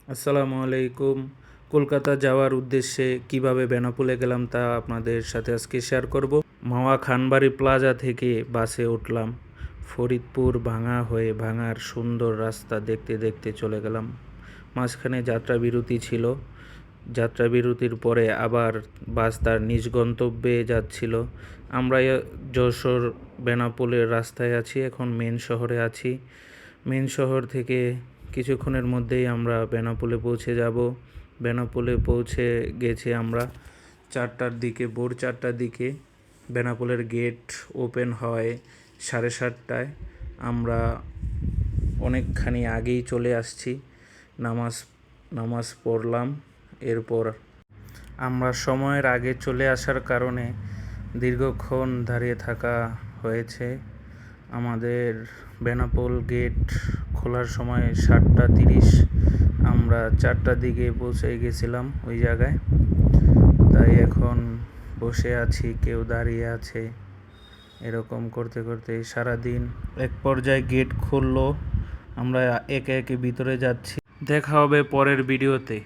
আসসালামু আলাইকুম। কলকাতা যাওয়ার উদ্দেশ্যে কিভাবে বেনাপোলে গেলাম তা আপনাদের সাথে আজকে শেয়ার করব। মাওয়া খানবাড়ি প্লাজা থেকে বাসে উঠলাম। ফরিদপুর ভাঙা হয়ে ভাঙার সুন্দর রাস্তা দেখতে দেখতে চলে গেলাম। মাঝখানে যাত্রা বিরতি ছিল। যাত্রা বিরতির পরে আবার বাস তার নিজ গন্তব্যে যাচ্ছিল। আমরা যশোর বেনাপোলের রাস্তায় আছি, এখন মেন শহরে আছি। মেন শহর থেকে কিছুক্ষণের মধ্যেই আমরা বেনাপোলে পৌঁছে যাব। বেনাপোলে পৌঁছে গেছি আমরা 4টার দিকে, ভোর 4টার দিকে। বেনাপোলের গেট ওপেন হয় 7:30টায়। আমরা অনেকখানি আগেই চলে আসছি। নামাজ পড়লাম। এরপর আমরা সময়ের আগে চলে আসার কারণে দীর্ঘক্ষণ দাঁড়িয়ে থাকা হয়েছে। আমাদের বেনাপোল গেট খোলার সময় 7:30। আমরা 4টার দিকে পৌঁছে গেছিলাম ওই জায়গায়। তাই এখন বসে আছি, কেউ দাঁড়িয়ে আছে। এরকম করতে করতে সারাদিন। এক পর্যায়ে গেট খুললো, আমরা একে একে ভিতরে যাচ্ছি। দেখা হবে পরের ভিডিওতে।